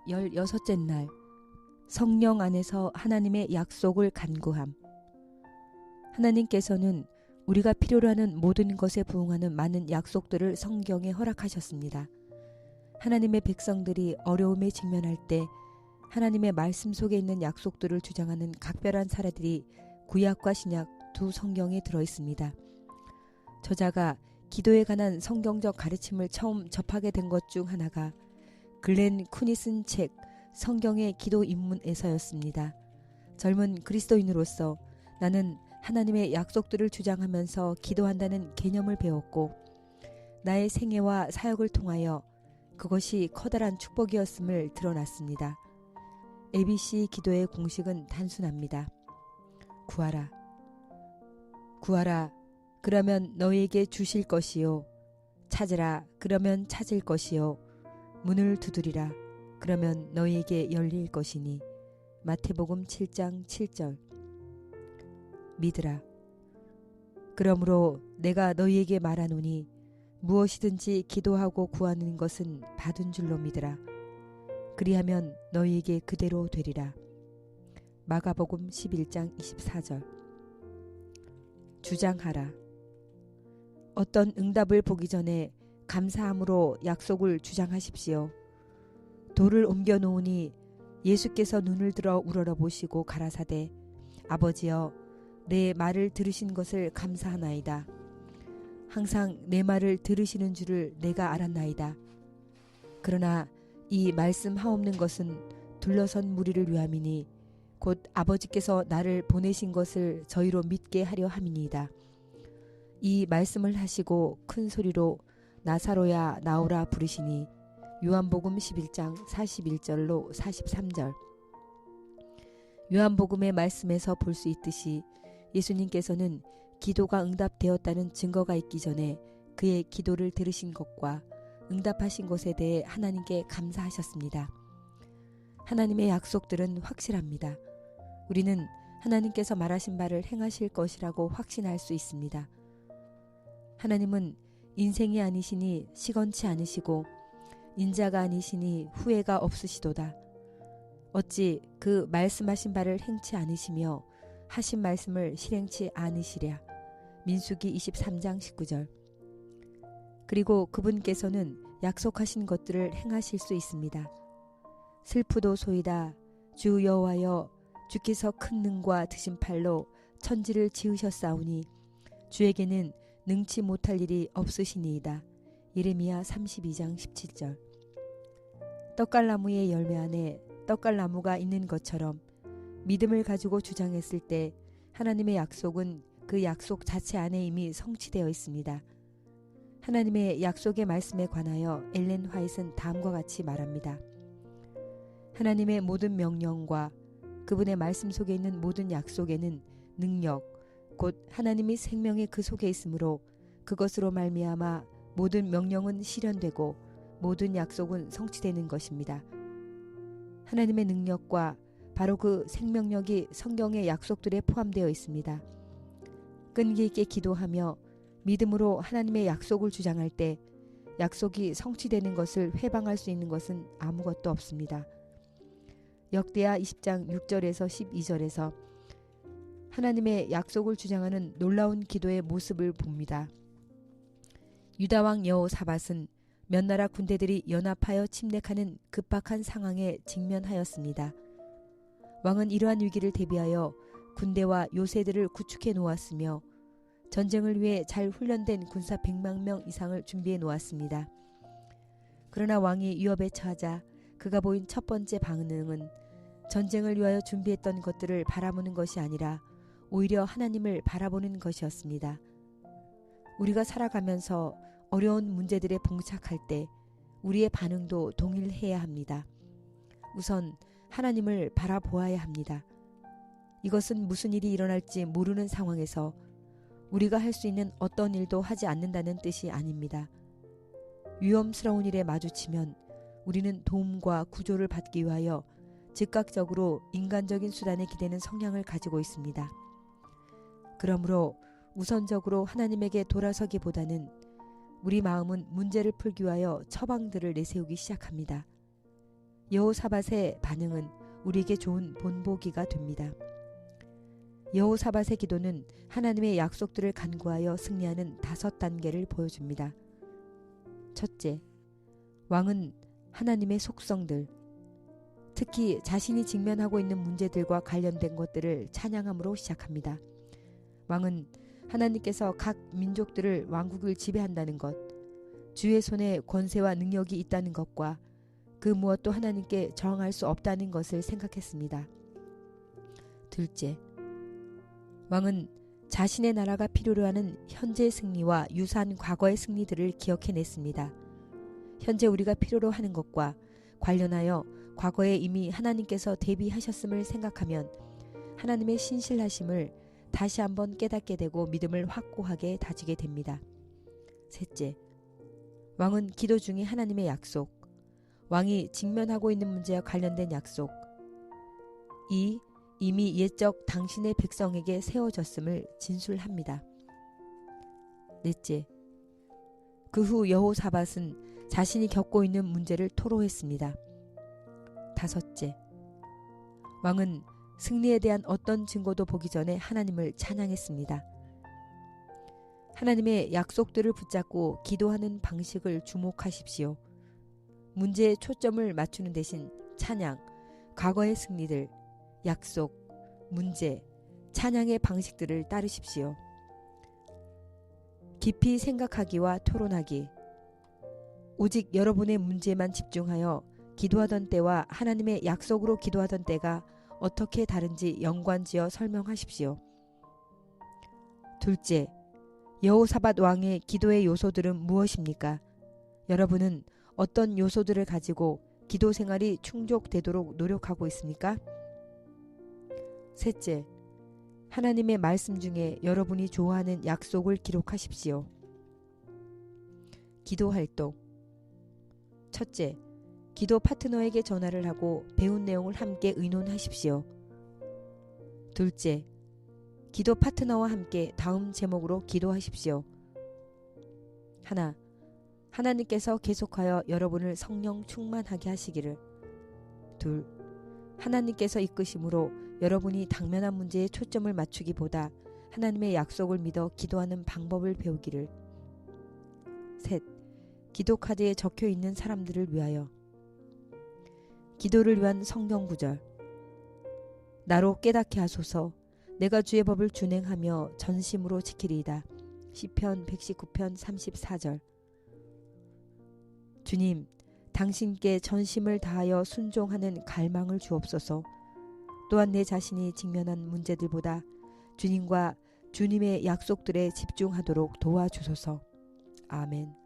16째 날, 성령 안에서 하나님의 약속을 간구함. 하나님께서는 우리가 필요로 하는 모든 것에 부응하는 많은 약속들을 성경에 허락하셨습니다. 하나님의 백성들이 어려움에 직면할 때 하나님의 말씀 속에 있는 약속들을 주장하는 각별한 사례들이 구약과 신약 두 성경에 들어 있습니다. 저자가 기도에 관한 성경적 가르침을 처음 접하게 된 것 중 하나가 글렌 쿤이 쓴 책 성경의 기도 입문에서였습니다. 젊은 그리스도인으로서 나는 하나님의 약속들을 주장하면서 기도한다는 개념을 배웠고 나의 생애와 사역을 통하여 그것이 커다란 축복이었음을 드러났습니다. ABC 기도의 공식은 단순합니다. 구하라. 구하라. 그러면 너희에게 주실 것이요. 찾으라. 그러면 찾을 것이요. 문을 두드리라. 그러면 너희에게 열릴 것이니. 마태복음 7장 7절. 믿으라. 그러므로 내가 너희에게 말하노니 무엇이든지 기도하고 구하는 것은 받은 줄로 믿으라. 그리하면 너희에게 그대로 되리라. 마가복음 11장 24절. 주장하라. 어떤 응답을 보기 전에 감사함으로 약속을 주장하십시오. 돌을 옮겨 놓으니 예수께서 눈을 들어 우러러보시고 가라사대 아버지여 내 말을 들으신 것을 감사하나이다. 항상 내 말을 들으시는 줄을 내가 알았나이다. 그러나 이 말씀 하옵는 것은 둘러선 무리를 위함이니 곧 아버지께서 나를 보내신 것을 저희로 믿게 하려 함이니이다. 이 말씀을 하시고 큰 소리로 나사로야 나오라 부르시니 요한복음 11장 41절로 43절. 요한복음의 말씀에서 볼 수 있듯이 예수님께서는 기도가 응답되었다는 증거가 있기 전에 그의 기도를 들으신 것과 응답하신 것에 대해 하나님께 감사하셨습니다. 하나님의 약속들은 확실합니다. 우리는 하나님께서 말하신 바를 행하실 것이라고 확신할 수 있습니다. 하나님은 인생이 아니시니 시건치 않으시고 인자가 아니시니 후회가 없으시도다. 어찌 그 말씀하신 바를 행치 않으시며 하신 말씀을 실행치 않으시랴. 민수기 23장 19절. 그리고 그분께서는 약속하신 것들을 행하실 수 있습니다. 슬프도소이다. 주 여호와여 주께서 큰 능과 드신 팔로 천지를 지으셨사오니 주에게는 능치 못할 일이 없으시니이다. 예레미야 32장 17절. 떡갈나무의 열매 안에 떡갈나무가 있는 것처럼 믿음을 가지고 주장했을 때 하나님의 약속은 그 약속 자체 안에 이미 성취되어 있습니다. 하나님의 약속의 말씀에 관하여 엘렌 화이트는 다음과 같이 말합니다. 하나님의 모든 명령과 그분의 말씀 속에 있는 모든 약속에는 능력, 곧 하나님이 생명이 그 속에 있으므로 그것으로 말미암아 모든 명령은 실현되고 모든 약속은 성취되는 것입니다. 하나님의 능력과 바로 그 생명력이 성경의 약속들에 포함되어 있습니다. 끈기 있게 기도하며 믿음으로 하나님의 약속을 주장할 때 약속이 성취되는 것을 회방할 수 있는 것은 아무것도 없습니다. 역대하 20장 6절에서 12절에서 하나님의 약속을 주장하는 놀라운 기도의 모습을 봅니다. 유다왕 여호사밧은 몇 나라 군대들이 연합하여 침략하는 급박한 상황에 직면하였습니다. 왕은 이러한 위기를 대비하여 군대와 요새들을 구축해 놓았으며 전쟁을 위해 잘 훈련된 군사 100만 명 이상을 준비해 놓았습니다. 그러나 왕이 위협에 처하자 그가 보인 첫 번째 반응은 전쟁을 위하여 준비했던 것들을 바라보는 것이 아니라 오히려 하나님을 바라보는 것이었습니다. 우리가 살아가면서 어려운 문제들에 봉착할 때 우리의 반응도 동일해야 합니다. 우선 하나님을 바라보아야 합니다. 이것은 무슨 일이 일어날지 모르는 상황에서 우리가 할 수 있는 어떤 일도 하지 않는다는 뜻이 아닙니다. 위험스러운 일에 마주치면 우리는 도움과 구조를 받기 위하여 즉각적으로 인간적인 수단에 기대는 성향을 가지고 있습니다. 그러므로 우선적으로 하나님에게 돌아서기보다는 우리 마음은 문제를 풀기 위하여 처방들을 내세우기 시작합니다. 여호사밧의 반응은 우리에게 좋은 본보기가 됩니다. 여호사밧의 기도는 하나님의 약속들을 간구하여 승리하는 5단계를 보여줍니다. 첫째, 왕은 하나님의 속성들, 특히 자신이 직면하고 있는 문제들과 관련된 것들을 찬양함으로 시작합니다. 왕은 하나님께서 각 민족들을 왕국을 지배한다는 것, 주의 손에 권세와 능력이 있다는 것과 그 무엇도 하나님께 저항할 수 없다는 것을 생각했습니다. 둘째, 왕은 자신의 나라가 필요로 하는 현재의 승리와 유사한 과거의 승리들을 기억해냈습니다. 현재 우리가 필요로 하는 것과 관련하여 과거에 이미 하나님께서 대비하셨음을 생각하면 하나님의 신실하심을 다시 한번 깨닫게 되고 믿음을 확고하게 다지게 됩니다. 셋째, 왕은 기도 중에 하나님의 약속, 왕이 직면하고 있는 문제와 관련된 약속, 이미 옛적 당신의 백성에게 세워졌음을 진술합니다. 넷째, 그 후 여호사밧은 자신이 겪고 있는 문제를 토로했습니다. 다섯째, 왕은 승리에 대한 어떤 증거도 보기 전에 하나님을 찬양했습니다. 하나님의 약속들을 붙잡고 기도하는 방식을 주목하십시오. 문제에 초점을 맞추는 대신 찬양, 과거의 승리들, 약속, 문제, 찬양의 방식들을 따르십시오. 깊이 생각하기와 토론하기, 오직 여러분의 문제만 집중하여 기도하던 때와 하나님의 약속으로 기도하던 때가 어떻게 다른지 연관지어 설명하십시오. 둘째, 여호사밧 왕의 기도의 요소들은 무엇입니까? 여러분은 어떤 요소들을 가지고 기도 생활이 충족되도록 노력하고 있습니까? 셋째, 하나님의 말씀 중에 여러분이 좋아하는 약속을 기록하십시오. 기도 활동. 첫째, 기도 파트너에게 전화를 하고 배운 내용을 함께 의논하십시오. 둘째, 기도 파트너와 함께 다음 제목으로 기도하십시오. 하나님께서 계속하여 여러분을 성령 충만하게 하시기를. 둘, 하나님께서 이끄심으로 여러분이 당면한 문제에 초점을 맞추기보다 하나님의 약속을 믿어 기도하는 방법을 배우기를. 셋, 기도 카드에 적혀 있는 사람들을 위하여. 기도를 위한 성경 구절. 나로 깨닫게 하소서. 내가 주의 법을 준행하며 전심으로 지키리이다. 시편 119편 34절. 주님, 당신께 전심을 다하여 순종하는 갈망을 주옵소서. 또한 내 자신이 직면한 문제들보다 주님과 주님의 약속들에 집중하도록 도와주소서. 아멘.